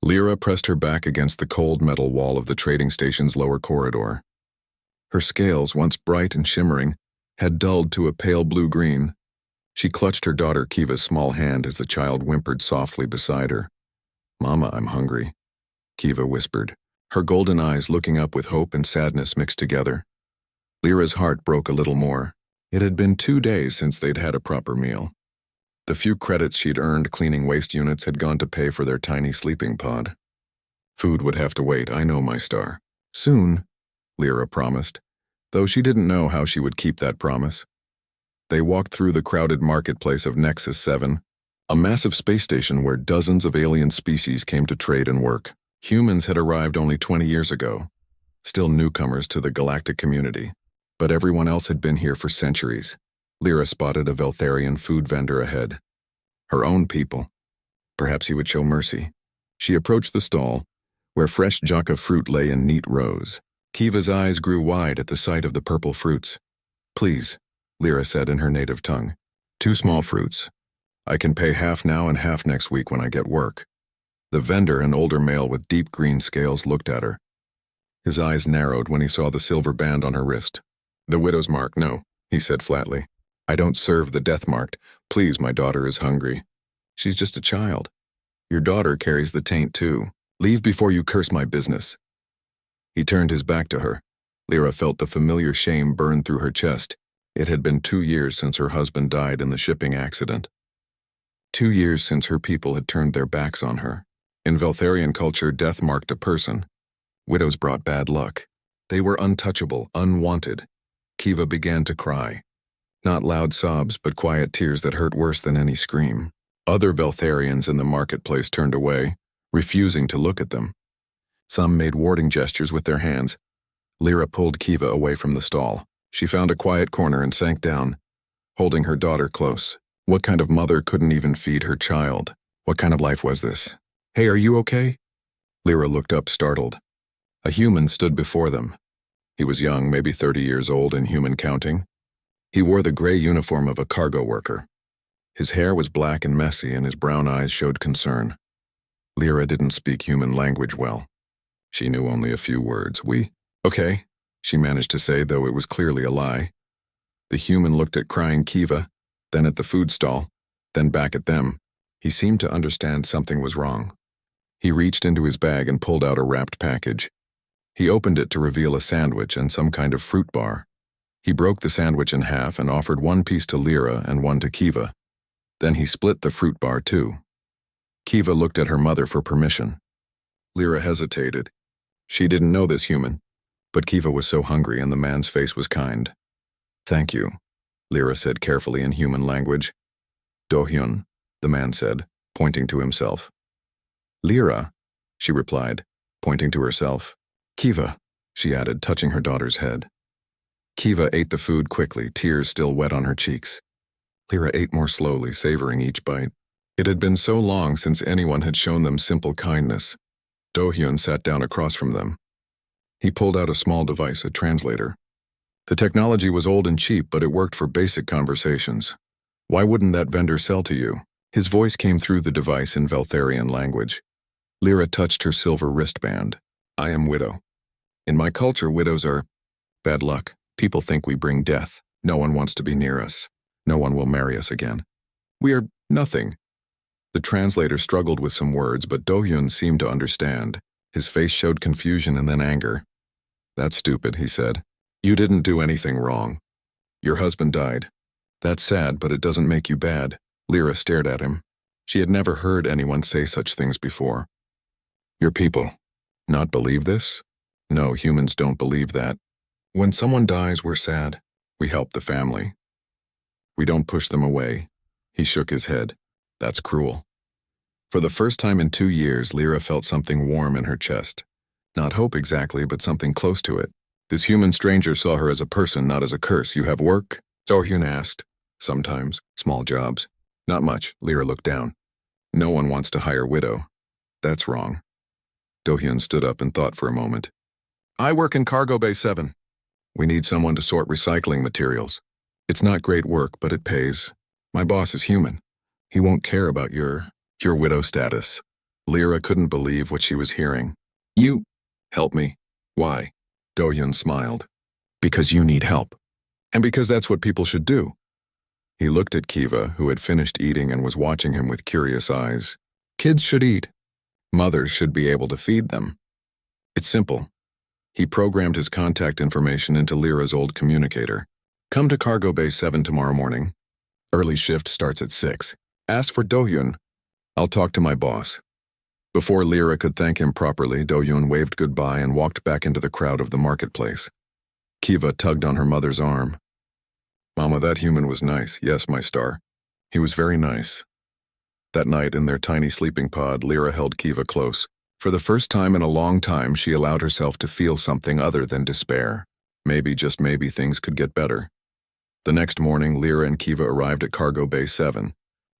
Lyra pressed her back against the cold metal wall of the trading station's lower corridor. Her scales, once bright and shimmering, had dulled to a pale blue-green. She clutched her daughter Kiva's small hand as the child whimpered softly beside her. "Mama, I'm hungry," Kiva whispered, her golden eyes looking up with hope and sadness mixed together. Lyra's heart broke a little more. It had been 2 days since they'd had a proper meal. The few credits she'd earned cleaning waste units had gone to pay for their tiny sleeping pod. Food would have to wait, I know, my star. Soon, Lyra promised, though she didn't know how she would keep that promise. They walked through the crowded marketplace of Nexus 7, a massive space station where dozens of alien species came to trade and work. Humans had arrived only 20 years ago, still newcomers to the galactic community, but everyone else had been here for centuries. Lyra spotted a Veltharian food vendor ahead. Her own people. Perhaps he would show mercy. She approached the stall, where fresh jaka fruit lay in neat rows. Kiva's eyes grew wide at the sight of the purple fruits. "Please," Lyra said in her native tongue. "2 small fruits. I can pay half now and half next week when I get work." The vendor, an older male with deep green scales, looked at her. His eyes narrowed when he saw the silver band on her wrist. "The widow's mark, no," he said flatly. "I don't serve the death-marked. Please, my daughter is hungry." "She's just a child." "Your daughter carries the taint too. Leave before you curse my business." He turned his back to her. Lyra felt the familiar shame burn through her chest. It had been 2 years since her husband died in the shipping accident. 2 years since her people had turned their backs on her. In Veltharian culture, death marked a person. Widows brought bad luck. They were untouchable, unwanted. Kiva began to cry. Not loud sobs, but quiet tears that hurt worse than any scream. Other Veltharians in the marketplace turned away, refusing to look at them. Some made warding gestures with their hands. Lyra pulled Kiva away from the stall. She found a quiet corner and sank down, holding her daughter close. What kind of mother couldn't even feed her child? What kind of life was this? "Hey, are you okay?" Lyra looked up, startled. A human stood before them. He was young, maybe 30 years old in human counting. He wore the gray uniform of a cargo worker. His hair was black and messy, and his brown eyes showed concern. Lyra didn't speak human language well. She knew only a few words. "Okay," she managed to say, though it was clearly a lie. The human looked at crying Kiva, then at the food stall, then back at them. He seemed to understand something was wrong. He reached into his bag and pulled out a wrapped package. He opened it to reveal a sandwich and some kind of fruit bar. He broke the sandwich in half and offered one piece to Lyra and one to Kiva. Then he split the fruit bar too. Kiva looked at her mother for permission. Lyra hesitated. She didn't know this human, but Kiva was so hungry and the man's face was kind. "Thank you," Lyra said carefully in human language. "Dohyun," the man said, pointing to himself. "Lyra," she replied, pointing to herself. "Kiva," she added, touching her daughter's head. Kiva ate the food quickly, tears still wet on her cheeks. Lyra ate more slowly, savoring each bite. It had been so long since anyone had shown them simple kindness. Dohyun sat down across from them. He pulled out a small device, a translator. The technology was old and cheap, but it worked for basic conversations. "Why wouldn't that vendor sell to you?" His voice came through the device in Veltharian language. Lyra touched her silver wristband. "I am widow. In my culture, widows are bad luck. People think we bring death. No one wants to be near us. No one will marry us again. We are nothing." The translator struggled with some words, but Dohyun seemed to understand. His face showed confusion and then anger. "That's stupid," he said. "You didn't do anything wrong. Your husband died. That's sad, but it doesn't make you bad." Lyra stared at him. She had never heard anyone say such things before. "Your people not believe this?" "No, humans don't believe that. When someone dies, we're sad. We help the family. We don't push them away." He shook his head. "That's cruel." For the first time in 2 years, Lyra felt something warm in her chest. Not hope exactly, but something close to it. This human stranger saw her as a person, not as a curse. "You have work?" Dohyun asked. "Sometimes. Small jobs." "Not much." Lyra looked down. "No one wants to hire widow." "That's wrong." Dohyun stood up and thought for a moment. "I work in Cargo Bay 7. We need someone to sort recycling materials. It's not great work, but it pays. My boss is human. He won't care about your widow status." Lyra couldn't believe what she was hearing. You help me. Why? Do-hyun smiled. Because you need help. And because that's what people should do. He looked at Kiva, who had finished eating and was watching him with curious eyes. Kids should eat. Mothers should be able to feed them. It's simple. He programmed his contact information into Lyra's old communicator. Come to Cargo Bay 7 tomorrow morning. Early shift starts at 6. Ask for Do-hyun. I'll talk to my boss. Before Lyra could thank him properly, Do-hyun waved goodbye and walked back into the crowd of the marketplace. Kiva tugged on her mother's arm. Mama, that human was nice. Yes, my star. He was very nice. That night, in their tiny sleeping pod, Lyra held Kiva close. For the first time in a long time, she allowed herself to feel something other than despair. Maybe, just maybe, things could get better. The next morning, Lyra and Kiva arrived at Cargo Bay 7.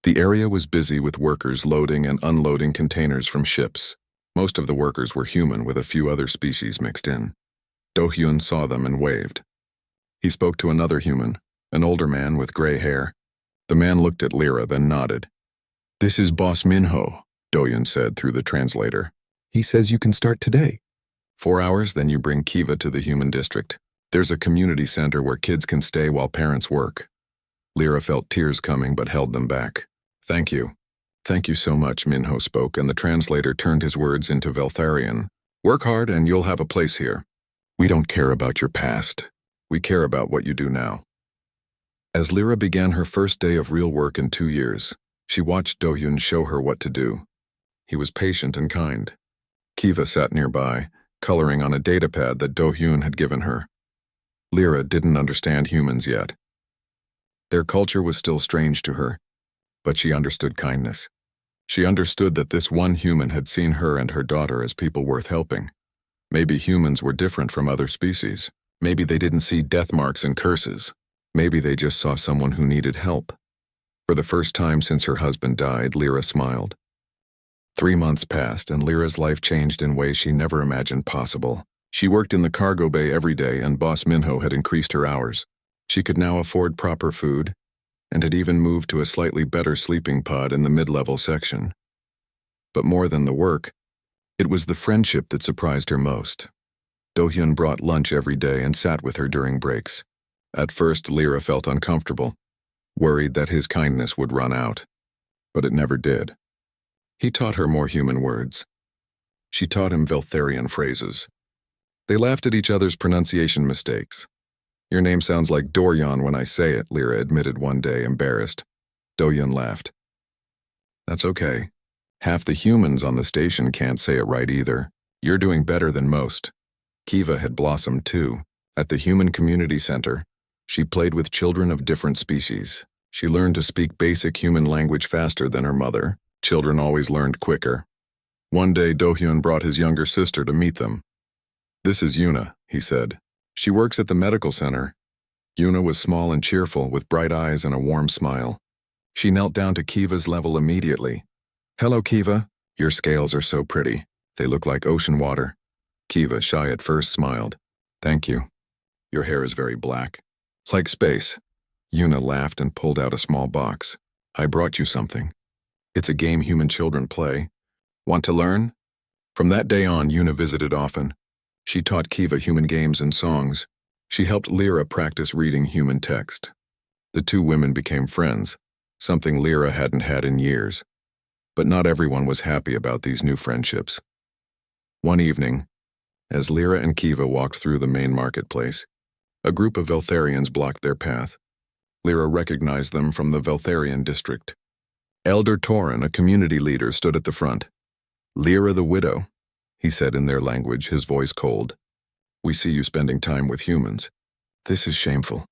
The area was busy with workers loading and unloading containers from ships. Most of the workers were human, with a few other species mixed in. Do-hyun saw them and waved. He spoke to another human, an older man with gray hair. The man looked at Lyra, then nodded. This is Boss Minho, Do-hyun said through the translator. He says you can start today. 4 hours, then you bring Kiva to the human district. There's a community center where kids can stay while parents work. Lyra felt tears coming but held them back. Thank you. Thank you so much, Minho spoke, and the translator turned his words into Veltharian. Work hard and you'll have a place here. We don't care about your past. We care about what you do now. As Lyra began her first day of real work in 2 years, she watched Do-hyun show her what to do. He was patient and kind. Kiva sat nearby, coloring on a datapad that Do-hyun had given her. Lyra didn't understand humans yet. Their culture was still strange to her, but she understood kindness. She understood that this one human had seen her and her daughter as people worth helping. Maybe humans were different from other species. Maybe they didn't see death marks and curses. Maybe they just saw someone who needed help. For the first time since her husband died, Lyra smiled. 3 months passed, and Lyra's life changed in ways she never imagined possible. She worked in the cargo bay every day, and Boss Minho had increased her hours. She could now afford proper food, and had even moved to a slightly better sleeping pod in the mid-level section. But more than the work, it was the friendship that surprised her most. Do-hyun brought lunch every day and sat with her during breaks. At first, Lyra felt uncomfortable, worried that his kindness would run out. But it never did. He taught her more human words. She taught him Veltharian phrases. They laughed at each other's pronunciation mistakes. Your name sounds like Doryan when I say it, Lyra admitted one day, embarrassed. Do-hyun laughed. That's okay. Half the humans on the station can't say it right either. You're doing better than most. Kiva had blossomed too. At the Human Community Center, she played with children of different species. She learned to speak basic human language faster than her mother. Children always learned quicker. One day, Do-hyun brought his younger sister to meet them. This is Yuna, he said. She works at the medical center. Yuna was small and cheerful, with bright eyes and a warm smile. She knelt down to Kiva's level immediately. Hello, Kiva. Your scales are so pretty. They look like ocean water. Kiva, shy at first, smiled. Thank you. Your hair is very black. It's like space. Yuna laughed and pulled out a small box. I brought you something. It's a game human children play. Want to learn? From that day on, Yuna visited often. She taught Kiva human games and songs. She helped Lyra practice reading human text. The two women became friends, something Lyra hadn't had in years. But not everyone was happy about these new friendships. One evening, as Lyra and Kiva walked through the main marketplace, a group of Veltharians blocked their path. Lyra recognized them from the Veltharian district. Elder Torin, a community leader, stood at the front. Lyra the widow, he said in their language, his voice cold. We see you spending time with humans. This is shameful.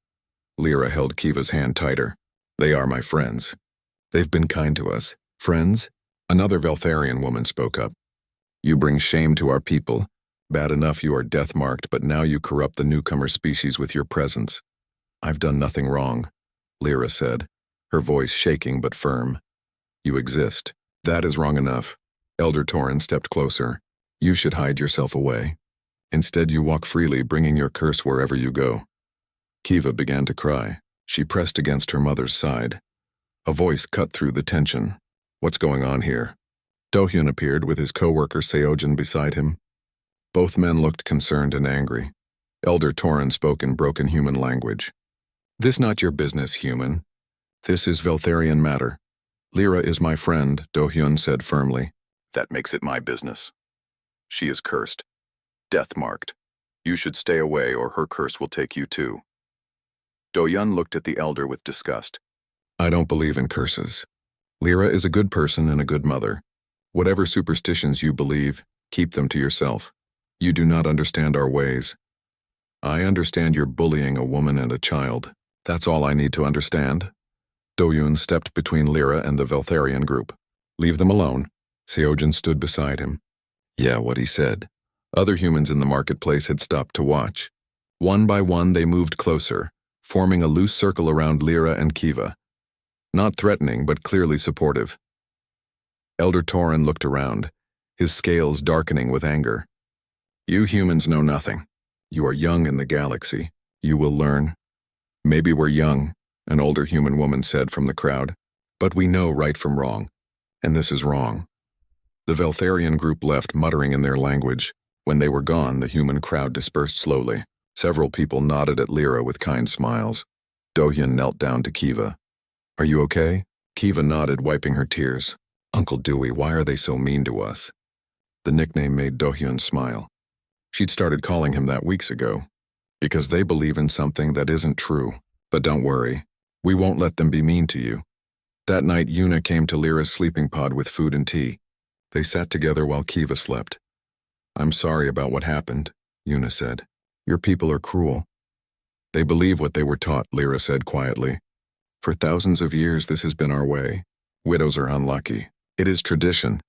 Lyra held Kiva's hand tighter. They are my friends. They've been kind to us. Friends? Another Veltharian woman spoke up. You bring shame to our people. Bad enough you are death-marked, but now you corrupt the newcomer species with your presence. I've done nothing wrong, Lyra said, her voice shaking but firm. You exist. That is wrong enough. Elder Torin stepped closer. You should hide yourself away. Instead, you walk freely, bringing your curse wherever you go. Kiva began to cry. She pressed against her mother's side. A voice cut through the tension. What's going on here? Do-hyun appeared with his co-worker Seojin beside him. Both men looked concerned and angry. Elder Torin spoke in broken human language. "This not your business, human. This is Veltharian matter. Lyra is my friend," Do-hyun said firmly. "That makes it my business. She is cursed. Death-marked. You should stay away or her curse will take you too." Do-hyun looked at the elder with disgust. "I don't believe in curses. Lyra is a good person and a good mother. Whatever superstitions you believe, keep them to yourself. You do not understand our ways. I understand you're bullying a woman and a child. That's all I need to understand." Do-hyun stepped between Lyra and the Veltharian group. "Leave them alone." Seojin stood beside him. Yeah, what he said. Other humans in the marketplace had stopped to watch. One by one they moved closer, forming a loose circle around Lyra and Kiva. Not threatening, but clearly supportive. Elder Torin looked around, his scales darkening with anger. "You humans know nothing. You are young in the galaxy. You will learn." "Maybe we're young," an older human woman said from the crowd, "but we know right from wrong, and this is wrong." The Veltharian group left, muttering in their language. When they were gone, the human crowd dispersed slowly. Several people nodded at Lyra with kind smiles. Do-hyun knelt down to Kiva. "Are you okay?" Kiva nodded, wiping her tears. "Uncle Dewey, why are they so mean to us?" The nickname made Do-hyun smile. She'd started calling him that weeks ago. "Because they believe in something that isn't true. But don't worry, we won't let them be mean to you." That night, Yuna came to Lyra's sleeping pod with food and tea. They sat together while Kiva slept. "I'm sorry about what happened," Yuna said. "Your people are cruel." "They believe what they were taught," Lyra said quietly. "For thousands of years this has been our way. Widows are unlucky. It is tradition.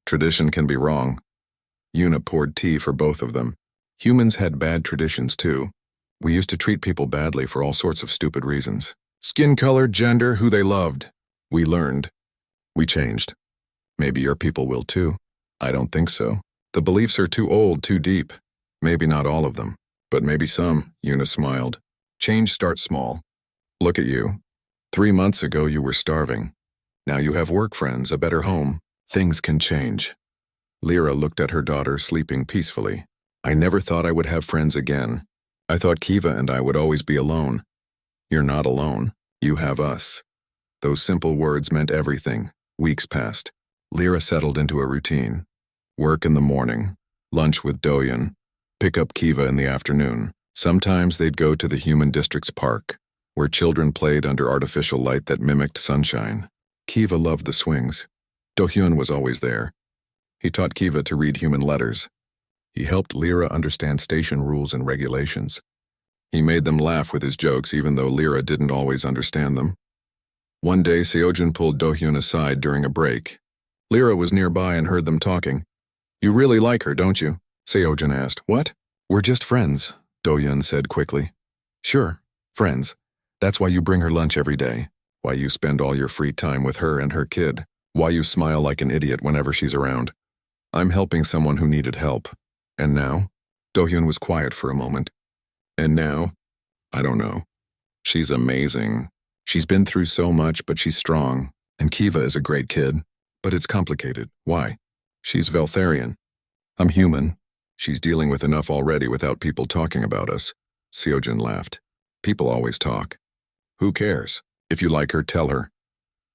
Tradition can be wrong." Yuna poured tea for both of them. "Humans had bad traditions too. We used to treat people badly for all sorts of stupid reasons. Skin color, gender, who they loved. We learned. We changed. Maybe your people will too." "I don't think so. The beliefs are too old, too deep. Maybe not all of them, but maybe some," Yuna smiled. "Change starts small. Look at you. 3 months ago you were starving. Now you have work friends, a better home. Things can change." Lyra looked at her daughter sleeping peacefully. "I never thought I would have friends again. I thought Kiva and I would always be alone." "You're not alone. You have us." Those simple words meant everything. Weeks passed. Lyra settled into a routine. Work in the morning, lunch with Do-hyun, pick up Kiva in the afternoon. Sometimes they'd go to the Human District's park, where children played under artificial light that mimicked sunshine. Kiva loved the swings. Do-hyun was always there. He taught Kiva to read human letters. He helped Lyra understand station rules and regulations. He made them laugh with his jokes even though Lyra didn't always understand them. One day Seojin pulled Do-hyun aside during a break. Lyra was nearby and heard them talking. "You really like her, don't you?" Seojin asked. "What?" "We're just friends," Do-hyun said quickly. "Sure, friends. That's why you bring her lunch every day. Why you spend all your free time with her and her kid. Why you smile like an idiot whenever she's around. I'm helping someone who needed help. And now?" Do-hyun was quiet for a moment. "And now? I don't know. She's amazing. She's been through so much, but she's strong. And Kiva is a great kid. But it's complicated. Why? She's Veltharian. I'm human. She's dealing with enough already without people talking about us." Seojin laughed. "People always talk. Who cares? If you like her, tell her."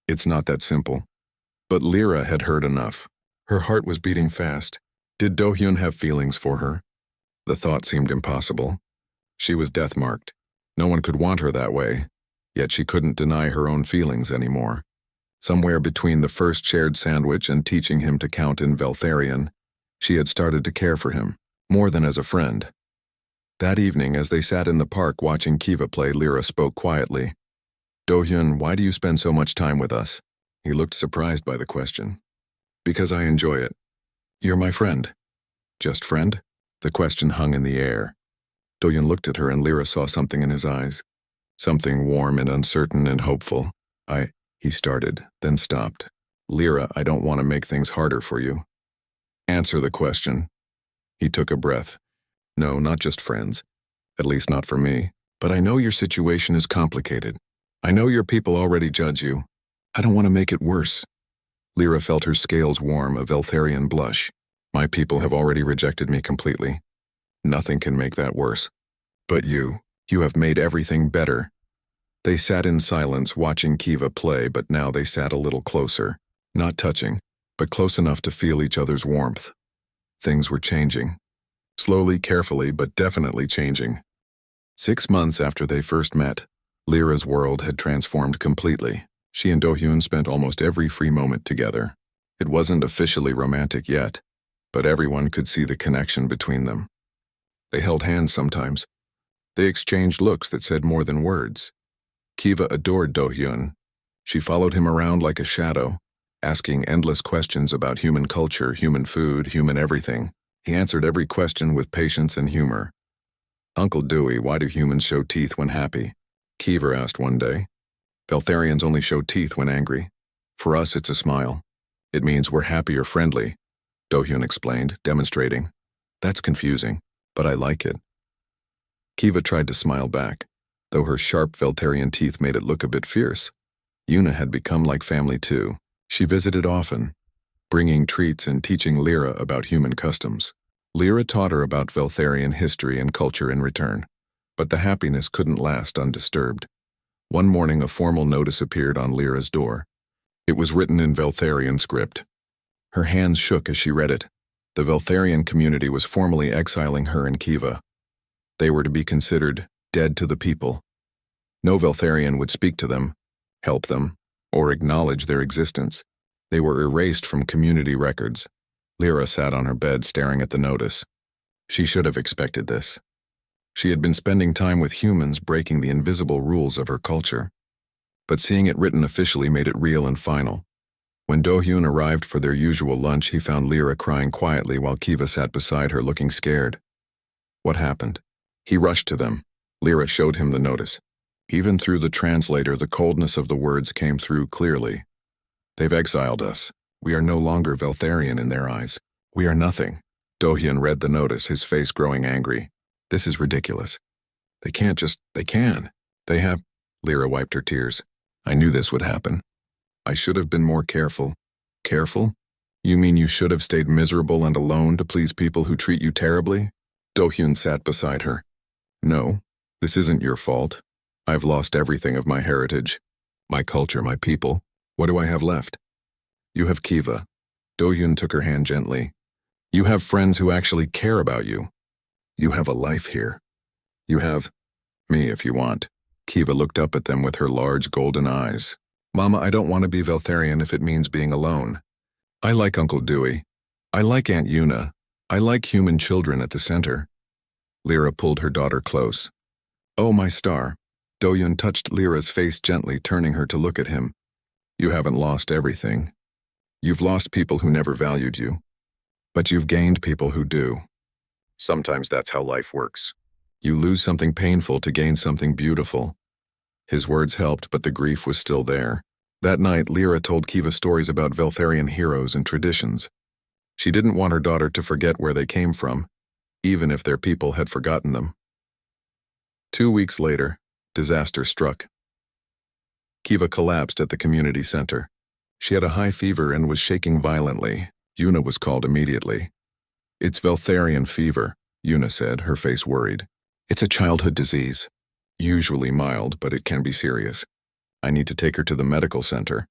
"It's not that simple." But Lyra had heard enough. Her heart was beating fast. Did Do-hyun have feelings for her? The thought seemed impossible. She was death-marked. No one could want her that way. Yet she couldn't deny her own feelings anymore. Somewhere between the first shared sandwich and teaching him to count in Veltharian, she had started to care for him, more than as a friend. That evening, as they sat in the park watching Kiva play, Lyra spoke quietly. "Do-hyun, why do you spend so much time with us?" He looked surprised by the question. "Because I enjoy it." "You're my friend." "Just friend?" The question hung in the air. Do-hyun looked at her and Lyra saw something in his eyes. Something warm and uncertain and hopeful. He started, then stopped. "Lyra, I don't want to make things harder for you." "Answer the question." He took a breath. "No, not just friends. At least not for me. But I know your situation is complicated. I know your people already judge you. I don't want to make it worse." Lyra felt her scales warm, a Veltharian blush. My people have already rejected me completely. Nothing can make that worse. But you have made everything better. They sat in silence, watching Kiva play, but now they sat a little closer. Not touching, but close enough to feel each other's warmth. Things were changing. Slowly, carefully, but definitely changing. 6 months after they first met, Lyra's world had transformed completely. She and Do-hyun spent almost every free moment together. It wasn't officially romantic yet, but everyone could see the connection between them. They held hands sometimes. They exchanged looks that said more than words. Kiva adored Do-hyun. She followed him around like a shadow, asking endless questions about human culture, human food, human everything. He answered every question with patience and humor. "Uncle Dewey, why do humans show teeth when happy?" Kiva asked one day. "Veltharians only show teeth when angry. For us, it's a smile. It means we're happy or friendly," Do-hyun explained, demonstrating. "That's confusing, but I like it." Kiva tried to smile back, though her sharp Veltharian teeth made it look a bit fierce. Yuna had become like family too. She visited often, bringing treats and teaching Lyra about human customs. Lyra taught her about Veltharian history and culture in return, but the happiness couldn't last undisturbed. One morning, a formal notice appeared on Lyra's door. It was written in Veltharian script. Her hands shook as she read it. The Veltharian community was formally exiling her and Kiva. They were to be considered dead to the people. No Veltharian would speak to them, help them, or acknowledge their existence. They were erased from community records. Lyra sat on her bed staring at the notice. She should have expected this. She had been spending time with humans, breaking the invisible rules of her culture. But seeing it written officially made it real and final. When Do-hyun arrived for their usual lunch, he found Lyra crying quietly while Kiva sat beside her looking scared. What happened? He rushed to them. Lyra showed him the notice. Even through the translator, the coldness of the words came through clearly. "They've exiled us. We are no longer Veltharian in their eyes. We are nothing." Do-hyun read the notice, his face growing angry. "This is ridiculous. They can. They have..." Lyra wiped her tears. "I knew this would happen. I should have been more careful." "Careful? You mean you should have stayed miserable and alone to please people who treat you terribly?" Do-hyun sat beside her. "No, this isn't your fault. I've lost everything of my heritage, my culture, my people. What do I have left? You have Kiva." Do-hyun took her hand gently. "You have friends who actually care about you. You have a life here. You have me if you want." Kiva looked up at them with her large golden eyes. "Mama, I don't want to be Veltharian if it means being alone. I like Uncle Dewey. I like Aunt Yuna. I like human children at the center." Lyra pulled her daughter close. "Oh, my star." Do-hyun touched Lyra's face gently, turning her to look at him. "You haven't lost everything. You've lost people who never valued you. But you've gained people who do. Sometimes that's how life works. You lose something painful to gain something beautiful." His words helped, but the grief was still there. That night, Lyra told Kiva stories about Veltharian heroes and traditions. She didn't want her daughter to forget where they came from, even if their people had forgotten them. 2 weeks later, disaster struck. Kiva collapsed at the community center. She had a high fever and was shaking violently. Yuna was called immediately. "It's Veltharian fever," Yuna said, her face worried. "It's a childhood disease. Usually mild, but it can be serious. I need to take her to the medical center."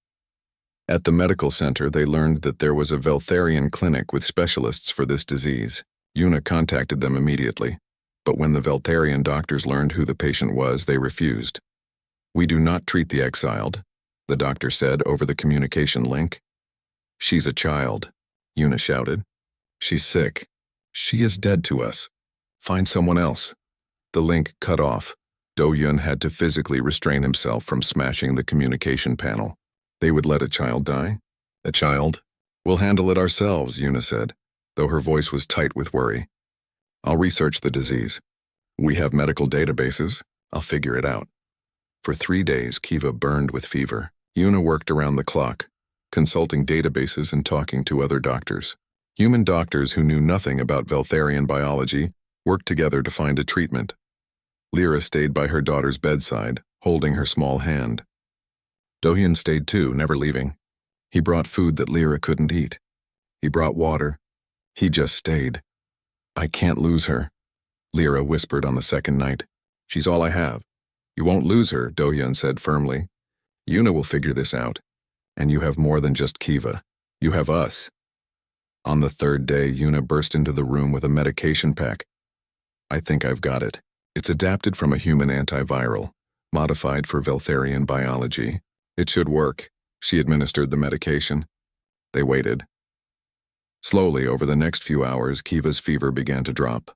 At the medical center, they learned that there was a Veltharian clinic with specialists for this disease. Yuna contacted them immediately, but when the Veltharian doctors learned who the patient was, they refused. "We do not treat the exiled," the doctor said over the communication link. "She's a child," Yuna shouted. "She's sick. She is dead to us. Find someone else." The link cut off. Do-hyun had to physically restrain himself from smashing the communication panel. They would let a child die? A child? "We'll handle it ourselves," Yuna said, though her voice was tight with worry. "I'll research the disease. We have medical databases. I'll figure it out." For 3 days, Kiva burned with fever. Yuna worked around the clock, consulting databases and talking to other doctors. Human doctors who knew nothing about Veltharian biology worked together to find a treatment. Lyra stayed by her daughter's bedside, holding her small hand. Do-hyun stayed too, never leaving. He brought food that Lyra couldn't eat. He brought water. He just stayed. I can't lose her, Lyra whispered on the second night. She's all I have. You won't lose her, Do-hyun said firmly. Yuna will figure this out. And you have more than just Kiva. You have us. On the third day, Yuna burst into the room with a medication pack. I think I've got it. It's adapted from a human antiviral, modified for Veltharian biology. It should work. She administered the medication. They waited. Slowly, over the next few hours, Kiva's fever began to drop.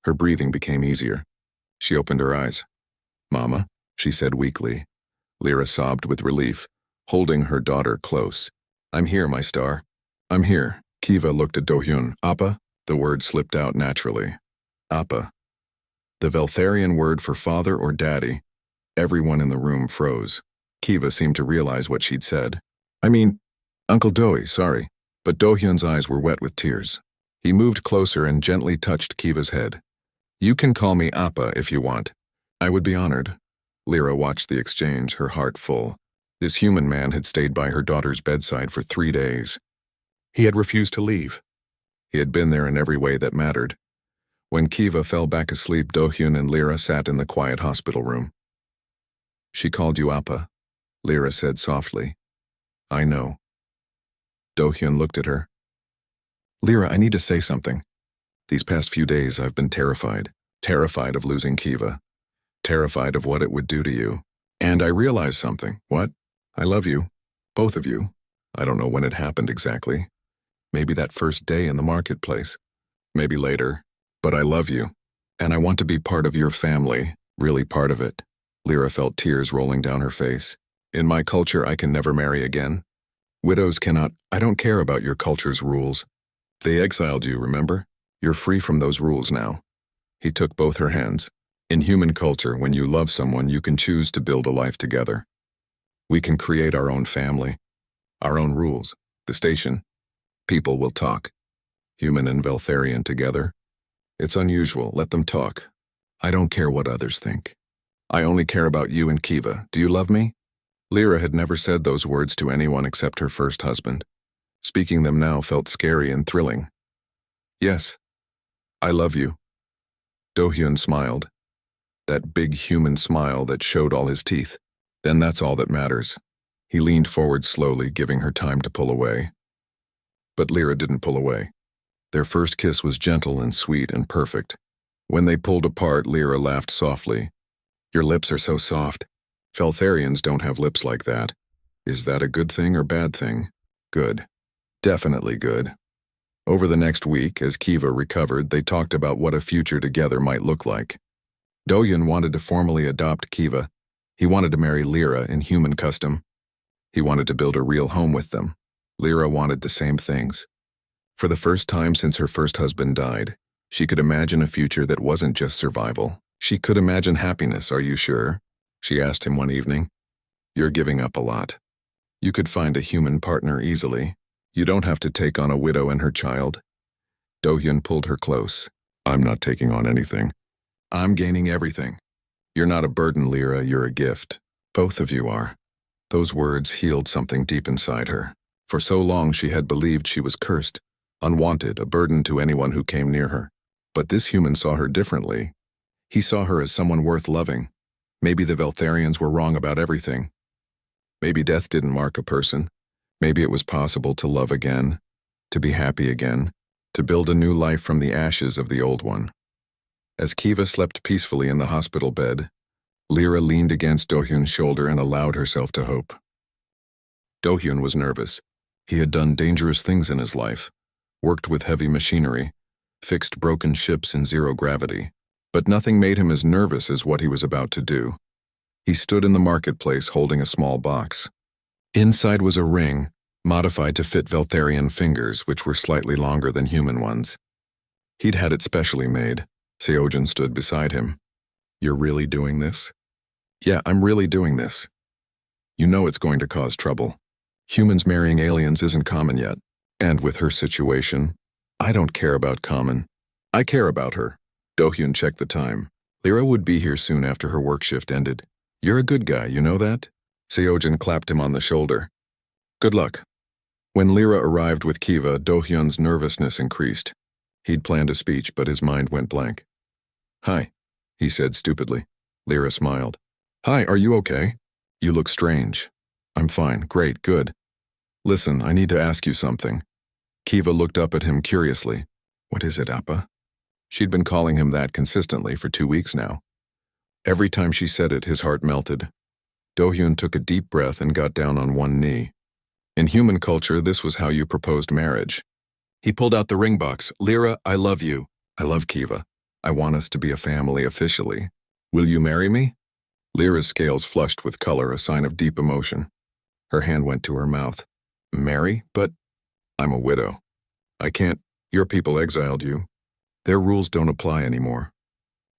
Her breathing became easier. She opened her eyes. Mama, she said weakly. Lyra sobbed with relief, holding her daughter close. I'm here, my star. I'm here. Kiva looked at Do-hyun. Appa? The word slipped out naturally. Appa. The Veltharian word for father or daddy. Everyone in the room froze. Kiva seemed to realize what she'd said. I mean, Uncle Doi, sorry. But Do-hyun's eyes were wet with tears. He moved closer and gently touched Kiva's head. You can call me Appa if you want. I would be honored. Lyra watched the exchange, her heart full. This human man had stayed by her daughter's bedside for 3 days. He had refused to leave. He had been there in every way that mattered. When Kiva fell back asleep, Do-hyun and Lyra sat in the quiet hospital room. She called you Appa, Lyra said softly. I know. Do-hyun looked at her. Lyra, I need to say something. These past few days I've been terrified. Terrified of losing Kiva. Terrified of what it would do to you. And I realized something. What? I love you. Both of you. I don't know when it happened exactly. Maybe that first day in the marketplace. Maybe later. But I love you. And I want to be part of your family. Really part of it. Lyra felt tears rolling down her face. In my culture, I can never marry again. Widows cannot. I don't care about your culture's rules. They exiled you, remember? You're free from those rules now. He took both her hands. In human culture, when you love someone, you can choose to build a life together. We can create our own family, our own rules. The station. People will talk. Human and Veltharian together. It's unusual. Let them talk. I don't care what others think. I only care about you and Kiva. Do you love me? Lyra had never said those words to anyone except her first husband. Speaking them now felt scary and thrilling. Yes, I love you. Do-hyun smiled. That big human smile that showed all his teeth. Then that's all that matters. He leaned forward slowly, giving her time to pull away. But Lyra didn't pull away. Their first kiss was gentle and sweet and perfect. When they pulled apart, Lyra laughed softly. Your lips are so soft. Veltharians don't have lips like that. Is that a good thing or bad thing? Good. Definitely good. Over the next week, as Kiva recovered, they talked about what a future together might look like. Do-hyun wanted to formally adopt Kiva. He wanted to marry Lyra in human custom. He wanted to build a real home with them. Lyra wanted the same things. For the first time since her first husband died, she could imagine a future that wasn't just survival. She could imagine happiness, are you sure? She asked him one evening. You're giving up a lot. You could find a human partner easily. You don't have to take on a widow and her child. Do-hyun pulled her close. I'm not taking on anything. I'm gaining everything. You're not a burden, Lyra, you're a gift. Both of you are. Those words healed something deep inside her. For so long she had believed she was cursed, unwanted, a burden to anyone who came near her. But this human saw her differently. He saw her as someone worth loving. Maybe the Veltharians were wrong about everything. Maybe death didn't mark a person. Maybe it was possible to love again, to be happy again, to build a new life from the ashes of the old one. As Kiva slept peacefully in the hospital bed, Lyra leaned against Do-hyun's shoulder and allowed herself to hope. Do-hyun was nervous. He had done dangerous things in his life, worked with heavy machinery, fixed broken ships in zero gravity, but nothing made him as nervous as what he was about to do. He stood in the marketplace holding a small box. Inside was a ring, modified to fit Veltharian fingers, which were slightly longer than human ones. He'd had it specially made. Seojin stood beside him. You're really doing this? Yeah, I'm really doing this. You know it's going to cause trouble. Humans marrying aliens isn't common yet. And with her situation, I don't care about common. I care about her. Do-hyun checked the time. Lyra would be here soon after her work shift ended. You're a good guy, you know that? Seojin clapped him on the shoulder. Good luck. When Lyra arrived with Kiva, Do-hyun's nervousness increased. He'd planned a speech, but his mind went blank. Hi, he said stupidly. Lyra smiled. Hi, are you okay? You look strange. I'm fine, great, good. Listen, I need to ask you something. Kiva looked up at him curiously. What is it, Appa? She'd been calling him that consistently for 2 weeks now. Every time she said it, his heart melted. Do-hyun took a deep breath and got down on one knee. In human culture, this was how you proposed marriage. He pulled out the ring box. Lyra, I love you. I love Kiva. I want us to be a family officially. Will you marry me? Lyra's scales flushed with color, a sign of deep emotion. Her hand went to her mouth. Marry? But I'm a widow. I can't. Your people exiled you. Their rules don't apply anymore.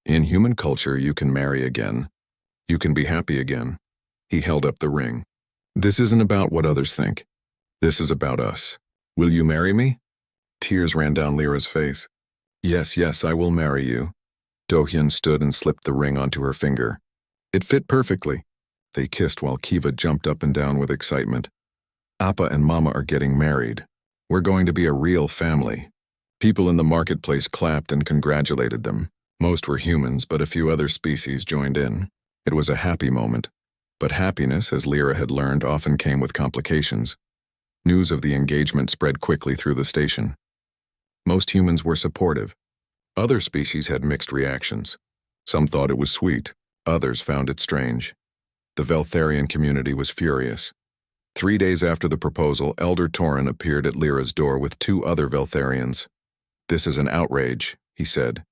In human culture, you can marry again. You can be happy again. He held up the ring. This isn't about what others think. This is about us. Will you marry me? Tears ran down Lyra's face. Yes, yes, I will marry you. Do-hyun stood and slipped the ring onto her finger. It fit perfectly. They kissed while Kiva jumped up and down with excitement. Appa and Mama are getting married. We're going to be a real family. People in the marketplace clapped and congratulated them. Most were humans, but a few other species joined in. It was a happy moment. But happiness, as Lyra had learned, often came with complications. News of the engagement spread quickly through the station. Most humans were supportive. Other species had mixed reactions. Some thought it was sweet. Others found it strange. The Veltharian community was furious. 3 days after the proposal, Elder Torin appeared at Lyra's door with 2 other Veltharians. This is an outrage, he said.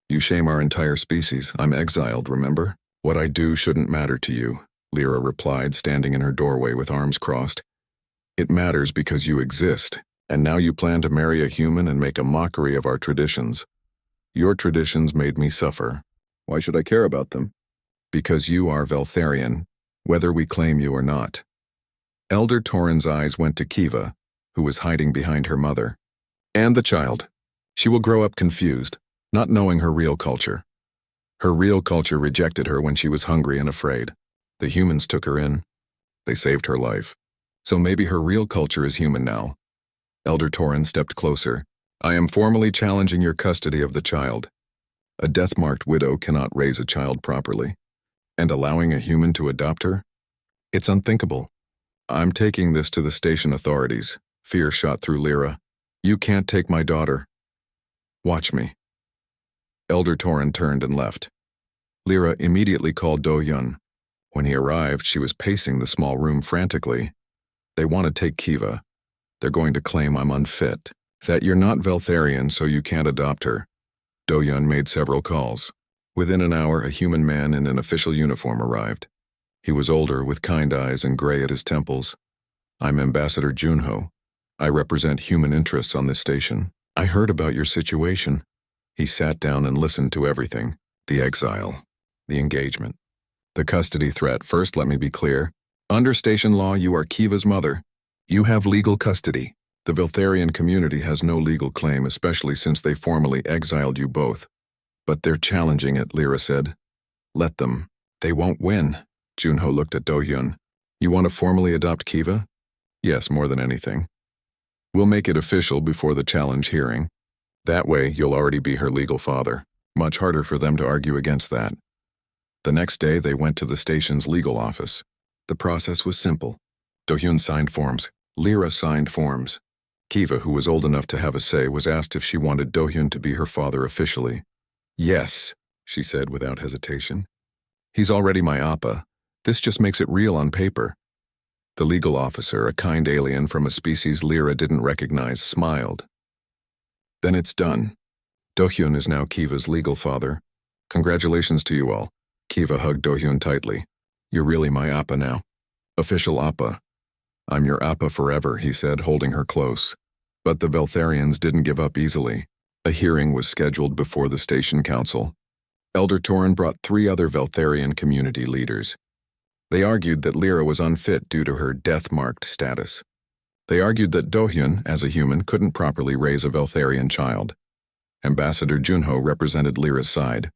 You shame our entire species. I'm exiled, remember? What I do shouldn't matter to you, Lyra replied, standing in her doorway with arms crossed. It matters because you exist, and now you plan to marry a human and make a mockery of our traditions. Your traditions made me suffer. Why should I care about them? Because you are Veltharian, whether we claim you or not. Elder Torin's eyes went to Kiva, who was hiding behind her mother. And the child. She will grow up confused, not knowing her real culture. Her real culture rejected her when she was hungry and afraid. The humans took her in. They saved her life. So maybe her real culture is human now. Elder Torin stepped closer. I am formally challenging your custody of the child. A death-marked widow cannot raise a child properly. And allowing a human to adopt her? It's unthinkable. I'm taking this to the station authorities. Fear shot through Lyra. You can't take my daughter. Watch me. Elder Torin turned and left. Lyra immediately called Do-hyun. When he arrived, she was pacing the small room frantically. They want to take Kiva. They're going to claim I'm unfit, that you're not Veltharian so you can't adopt her. Do-hyun made several calls. Within an hour, a human man in an official uniform arrived. He was older, with kind eyes and gray at his temples. I'm Ambassador Junho. I represent human interests on this station. I heard about your situation. He sat down and listened to everything. The exile. The engagement. The custody threat. First, let me be clear. Under station law, you are Kiva's mother. You have legal custody. The Veltharian community has no legal claim, especially since they formally exiled you both. But they're challenging it, Lyra said. Let them. They won't win. Junho looked at Do-hyun. You want to formally adopt Kiva? Yes, more than anything. We'll make it official before the challenge hearing. That way, you'll already be her legal father. Much harder for them to argue against that. The next day, they went to the station's legal office. The process was simple. Do-hyun signed forms. Lyra signed forms. Kiva, who was old enough to have a say, was asked if she wanted Do-hyun to be her father officially. Yes, she said without hesitation. He's already my appa. This just makes it real on paper. The legal officer, a kind alien from a species Lyra didn't recognize, smiled. Then it's done. Do-hyun is now Kiva's legal father. Congratulations to you all. Kiva hugged Do-hyun tightly. You're really my appa now. Official appa. I'm your appa forever, he said, holding her close. But the Veltharians didn't give up easily. A hearing was scheduled before the station council. Elder Torin brought 3 other Veltharian community leaders. They argued that Lyra was unfit due to her death-marked status. They argued that Do-hyun, as a human, couldn't properly raise a Veltharian child. Ambassador Junho represented Lyra's side.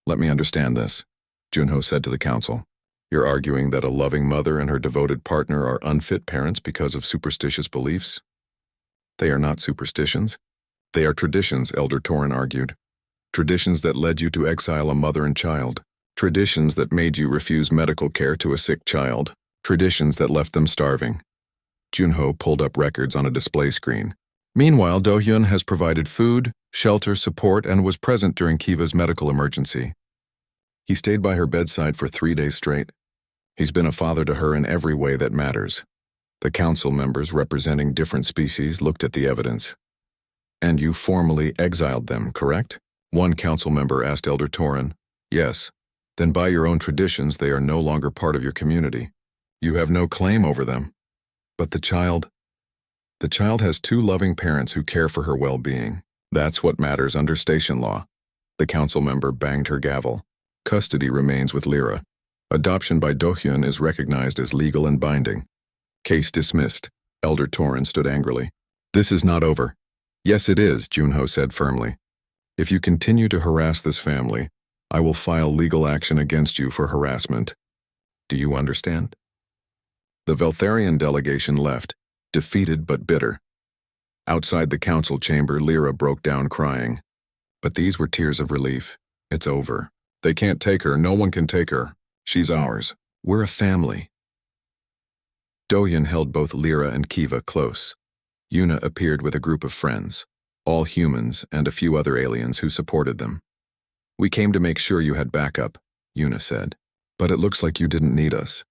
Let me understand this, Junho said to the council. You're arguing that a loving mother and her devoted partner are unfit parents because of superstitious beliefs? They are not superstitions. They are traditions, Elder Torin argued. Traditions that led you to exile a mother and child. Traditions that made you refuse medical care to a sick child. Traditions that left them starving. Junho pulled up records on a display screen. Meanwhile, Do-hyun has provided food, shelter, support, and was present during Kiva's medical emergency. He stayed by her bedside for 3 days straight. He's been a father to her in every way that matters. The council members representing different species looked at the evidence. And you formally exiled them, correct? One council member asked Elder Torin. Yes. Then by your own traditions, they are no longer part of your community. You have no claim over them. But the child has 2 loving parents who care for her well-being. That's what matters under station law. The council member banged her gavel. Custody remains with Lyra. Adoption by Do-hyun is recognized as legal and binding. Case dismissed. Elder Torin stood angrily. This is not over. Yes, it is, Junho said firmly. If you continue to harass this family, I will file legal action against you for harassment. Do you understand? The Veltharian delegation left, defeated but bitter. Outside the council chamber, Lyra broke down crying. But these were tears of relief. It's over. They can't take her. No one can take her. She's ours. We're a family. Do-hyun held both Lyra and Kiva close. Yuna appeared with a group of friends, all humans and a few other aliens who supported them. We came to make sure you had backup, Yuna said. But it looks like you didn't need us.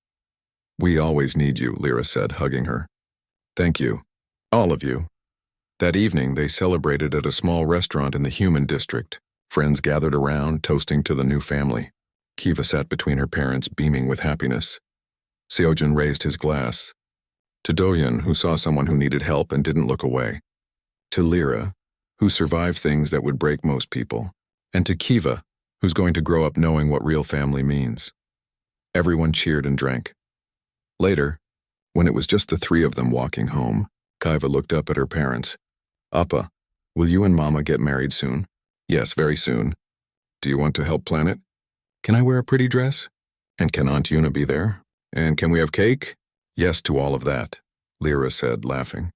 We always need you, Lyra said, hugging her. Thank you. All of you. That evening, they celebrated at a small restaurant in the human district. Friends gathered around, toasting to the new family. Kiva sat between her parents, beaming with happiness. Seojun raised his glass. To Do-hyun, who saw someone who needed help and didn't look away. To Lyra, who survived things that would break most people. And to Kiva, who's going to grow up knowing what real family means. Everyone cheered and drank. Later, when it was just the 3 of them walking home, Kiva looked up at her parents. Appa, will you and Mama get married soon? Yes, very soon. Do you want to help plan it? Can I wear a pretty dress? And can Aunt Yuna be there? And can we have cake? Yes to all of that, Lyra said, laughing.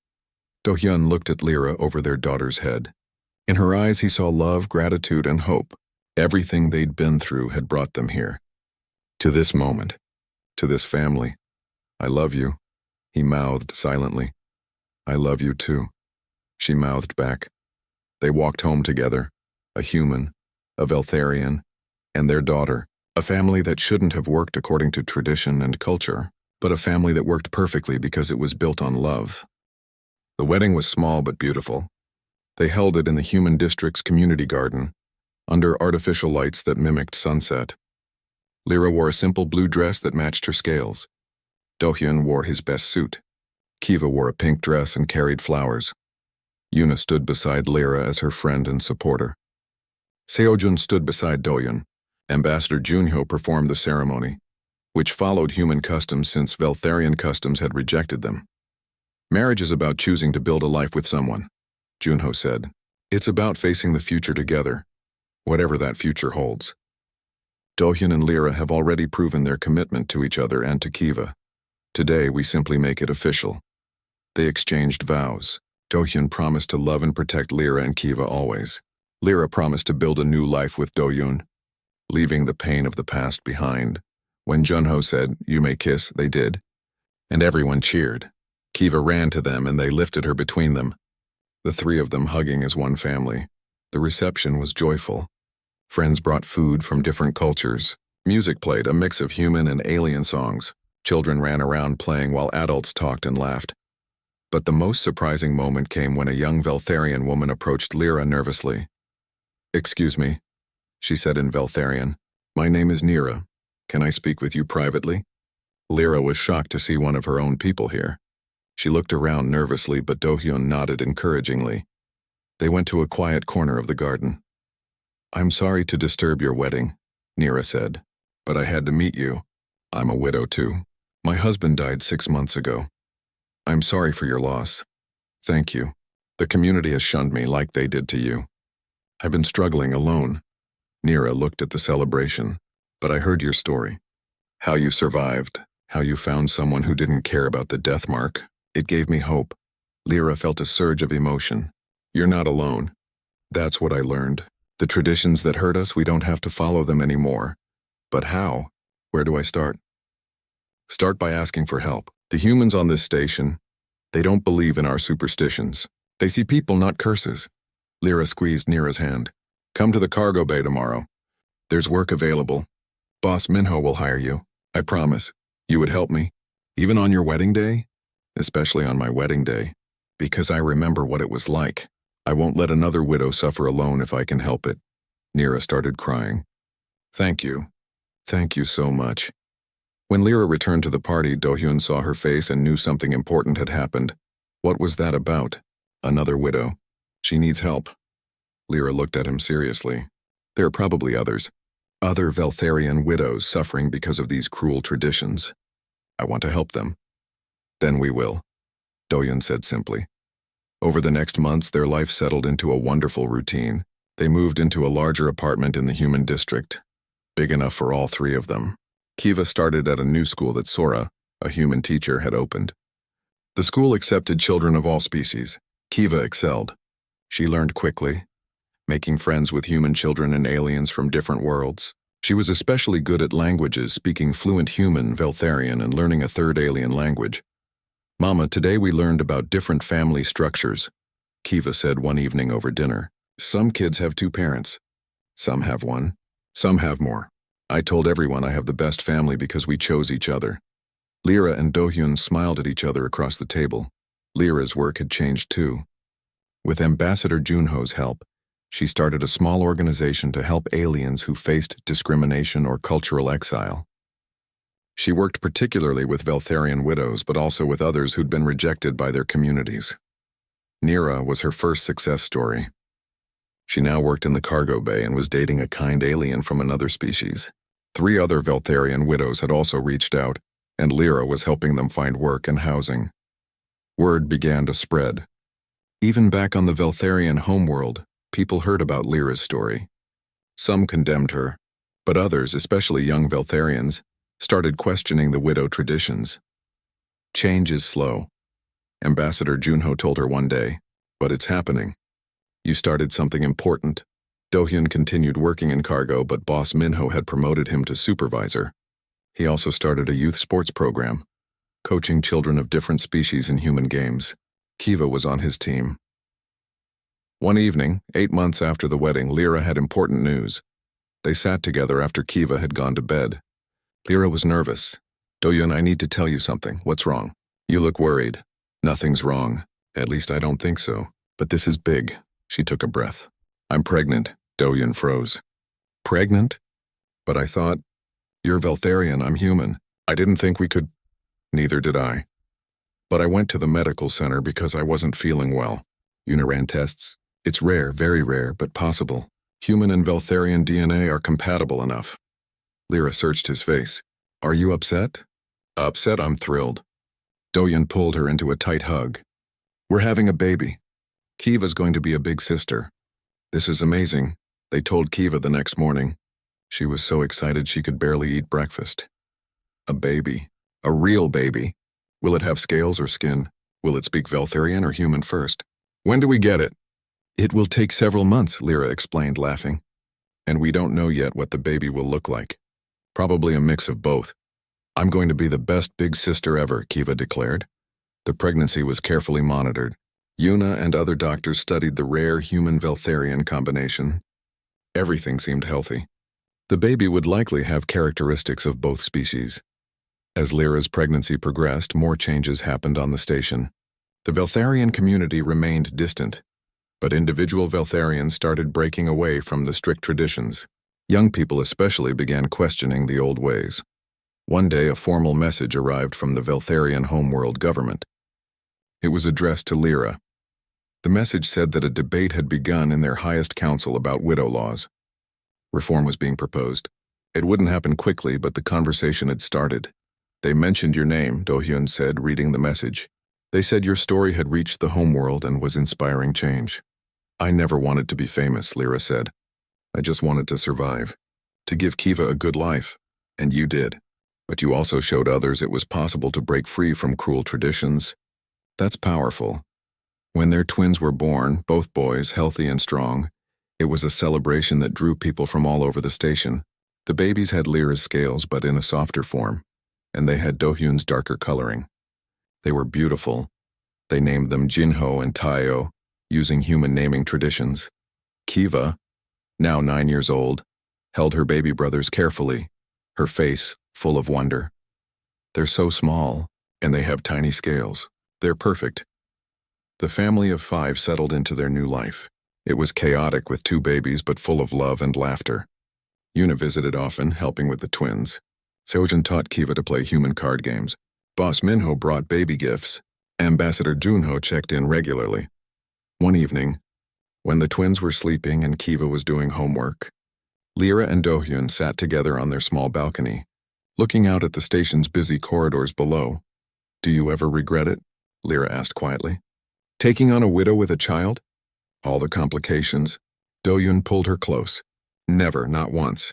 Do-hyun looked at Lyra over their daughter's head. In her eyes he saw love, gratitude, and hope. Everything they'd been through had brought them here. To this moment. To this family. I love you, he mouthed silently. I love you too, she mouthed back. They walked home together, a human, a Veltharian, and their daughter, a family that shouldn't have worked according to tradition and culture, but a family that worked perfectly because it was built on love. The wedding was small but beautiful. They held it in the human district's community garden, under artificial lights that mimicked sunset. Lyra wore a simple blue dress that matched her scales. Do-hyun wore his best suit. Kiva wore a pink dress and carried flowers. Yuna stood beside Lyra as her friend and supporter. Seojun stood beside Do-hyun. Ambassador Junho performed the ceremony, which followed human customs since Veltharian customs had rejected them. Marriage is about choosing to build a life with someone, Junho said. It's about facing the future together, whatever that future holds. Do-hyun and Lyra have already proven their commitment to each other and to Kiva. Today, we simply make it official. They exchanged vows. Do-hyun promised to love and protect Lyra and Kiva always. Lyra promised to build a new life with Do-hyun, leaving the pain of the past behind. When Junho said, "You may kiss," they did. And everyone cheered. Kiva ran to them and they lifted her between them. The 3 of them hugging as one family. The reception was joyful. Friends brought food from different cultures. Music played, a mix of human and alien songs. Children ran around playing while adults talked and laughed. But the most surprising moment came when a young Veltharian woman approached Lyra nervously. "Excuse me," she said in Veltharian. "My name is Nira. Can I speak with you privately?" Lyra was shocked to see one of her own people here. She looked around nervously, but Do-hyun nodded encouragingly. They went to a quiet corner of the garden. "I'm sorry to disturb your wedding," Nira said, "but I had to meet you. I'm a widow too. My husband died 6 months ago. I'm sorry for your loss. Thank you. The community has shunned me like they did to you. I've been struggling alone." Nira looked at the celebration. "But I heard your story. How you survived, how you found someone who didn't care about the death mark. It gave me hope. Lyra felt a surge of emotion. You're not alone. That's what I learned. The traditions that hurt us, we don't have to follow them anymore. But how? Where do I start? Start by asking for help. The humans on this station, they don't believe in our superstitions. They see people, not curses. Lyra squeezed Nira's hand. Come to the cargo bay tomorrow. There's work available. Boss Minho will hire you. I promise. You would help me. Even on your wedding day? Especially on my wedding day. Because I remember what it was like. I won't let another widow suffer alone if I can help it. Nira started crying. Thank you. Thank you so much. When Lyra returned to the party, Do-hyun saw her face and knew something important had happened. What was that about? Another widow. She needs help. Lyra looked at him seriously. There are probably others. Other Veltharian widows suffering because of these cruel traditions. I want to help them. Then we will, Do-hyun said simply. Over the next months, their life settled into a wonderful routine. They moved into a larger apartment in the human district, big enough for all three of them. Kiva started at a new school that Sora, a human teacher, had opened. The school accepted children of all species. Kiva excelled. She learned quickly, making friends with human children and aliens from different worlds. She was especially good at languages, speaking fluent human, Veltharian, and learning a third alien language. Mama, today we learned about different family structures, Kiva said one evening over dinner. Some kids have two parents. Some have one. Some have more. I told everyone I have the best family because we chose each other. Lyra and Do-hyun smiled at each other across the table. Lyra's work had changed too. With Ambassador Junho's help, she started a small organization to help aliens who faced discrimination or cultural exile. She worked particularly with Veltharian widows, but also with others who'd been rejected by their communities. Nira was her first success story. She now worked in the cargo bay and was dating a kind alien from another species. 3 other Veltharian widows had also reached out, and Lyra was helping them find work and housing. Word began to spread. Even back on the Veltharian homeworld, people heard about Lyra's story. Some condemned her, but others, especially young Veltharians, started questioning the widow traditions. Change is slow, Ambassador Junho told her one day, but it's happening. You started something important. Do-hyun continued working in cargo, but Boss Minho had promoted him to supervisor. He also started a youth sports program, coaching children of different species in human games. Kiva was on his team. One evening, 8 months after the wedding, Lyra had important news. They sat together after Kiva had gone to bed. Lyra was nervous. Do-hyun, I need to tell you something. What's wrong? You look worried. Nothing's wrong. At least I don't think so. But this is big. She took a breath. I'm pregnant. Do-hyun froze. Pregnant? But I thought, you're Veltharian, I'm human. I didn't think we could. Neither did I. But I went to the medical center because I wasn't feeling well. You ran tests. It's rare, very rare, but possible. Human and Veltharian DNA are compatible enough. Lyra searched his face. Are you upset? Upset, I'm thrilled. Do-hyun pulled her into a tight hug. We're having a baby. Kiva's going to be a big sister. This is amazing, they told Kiva the next morning. She was so excited she could barely eat breakfast. A baby. A real baby. Will it have scales or skin? Will it speak Veltharian or human first? When do we get it? It will take several months, Lyra explained, laughing. And we don't know yet what the baby will look like. Probably a mix of both. I'm going to be the best big sister ever, Kiva declared. The pregnancy was carefully monitored. Yuna and other doctors studied the rare human-Veltharian combination. Everything seemed healthy. The baby would likely have characteristics of both species. As Lyra's pregnancy progressed, more changes happened on the station. The Veltharian community remained distant, but individual Veltharians started breaking away from the strict traditions. Young people especially began questioning the old ways. One day, a formal message arrived from the Veltharian homeworld government. It was addressed to Lyra. The message said that a debate had begun in their highest council about widow laws. Reform was being proposed. It wouldn't happen quickly, but the conversation had started. They mentioned your name, Do-hyun said, reading the message. They said your story had reached the homeworld and was inspiring change. I never wanted to be famous, Lyra said. I just wanted to survive, to give Kiva a good life, and you did. but you also showed others it was possible to break free from cruel traditions. That's powerful. When their twins were born, both boys, healthy and strong, it was a celebration that drew people from all over the station. The babies had Lyra's scales, but in a softer form, and they had Do-hyun's darker coloring. They were beautiful. They named them Jinho and Tayo, using human naming traditions. Kiva, now 9 years old, held her baby brothers carefully, her face full of wonder. They're so small, and they have tiny scales. They're perfect. The family of 5 settled into their new life. It was chaotic with 2 babies, but full of love and laughter. Yuna visited often, helping with the twins. Seojin taught Kiva to play human card games. Boss Minho brought baby gifts. Ambassador Junho checked in regularly. One evening, when the twins were sleeping and Kiva was doing homework, Lyra and Do-hyun sat together on their small balcony, looking out at the station's busy corridors below. "Do you ever regret it?" Lyra asked quietly. "Taking on a widow with a child? All the complications." Do-hyun pulled her close. "Never, not once.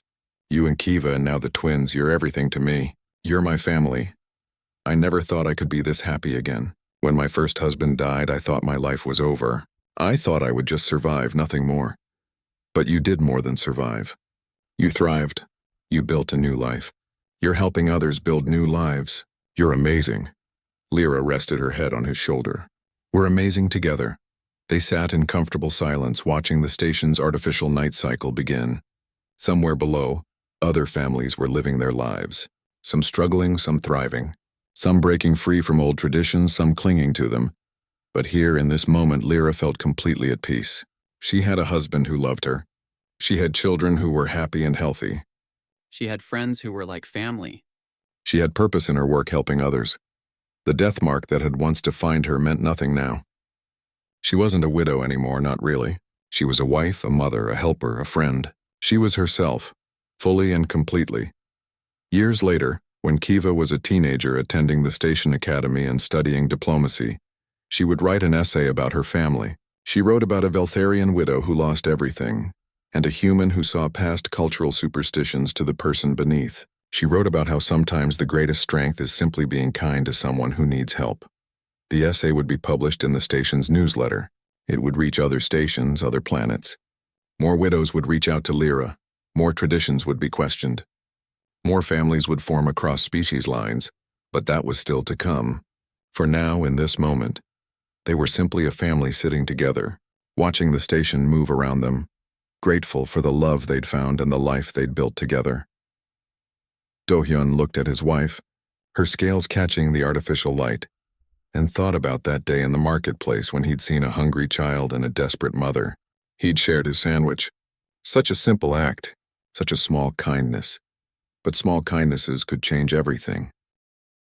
You and Kiva and now the twins, you're everything to me. You're my family. I never thought I could be this happy again. When my first husband died, I thought my life was over. I thought I would just survive, nothing more. But you did more than survive. You thrived. You built a new life. You're helping others build new lives. You're amazing." Lyra rested her head on his shoulder. "We're amazing together." They sat in comfortable silence, watching the station's artificial night cycle begin. Somewhere below, other families were living their lives. Some struggling, some thriving. Some breaking free from old traditions, some clinging to them. But here, in this moment, Lyra felt completely at peace. She had a husband who loved her. She had children who were happy and healthy. She had friends who were like family. She had purpose in her work helping others. The death mark that had once defined her meant nothing now. She wasn't a widow anymore, not really. She was a wife, a mother, a helper, a friend. She was herself, fully and completely. Years later, when Kiva was a teenager attending the station academy and studying diplomacy, she would write an essay about her family. She wrote about a Veltharian widow who lost everything, and a human who saw past cultural superstitions to the person beneath. She wrote about how sometimes the greatest strength is simply being kind to someone who needs help. The essay would be published in the station's newsletter. It would reach other stations, other planets. More widows would reach out to Lyra. More traditions would be questioned. More families would form across species lines, but that was still to come. For now, in this moment, they were simply a family sitting together, watching the station move around them, grateful for the love they'd found and the life they'd built together. Do-hyun looked at his wife, her scales catching the artificial light, and thought about that day in the marketplace when he'd seen a hungry child and a desperate mother. He'd shared his sandwich. Such a simple act, such a small kindness. But small kindnesses could change everything.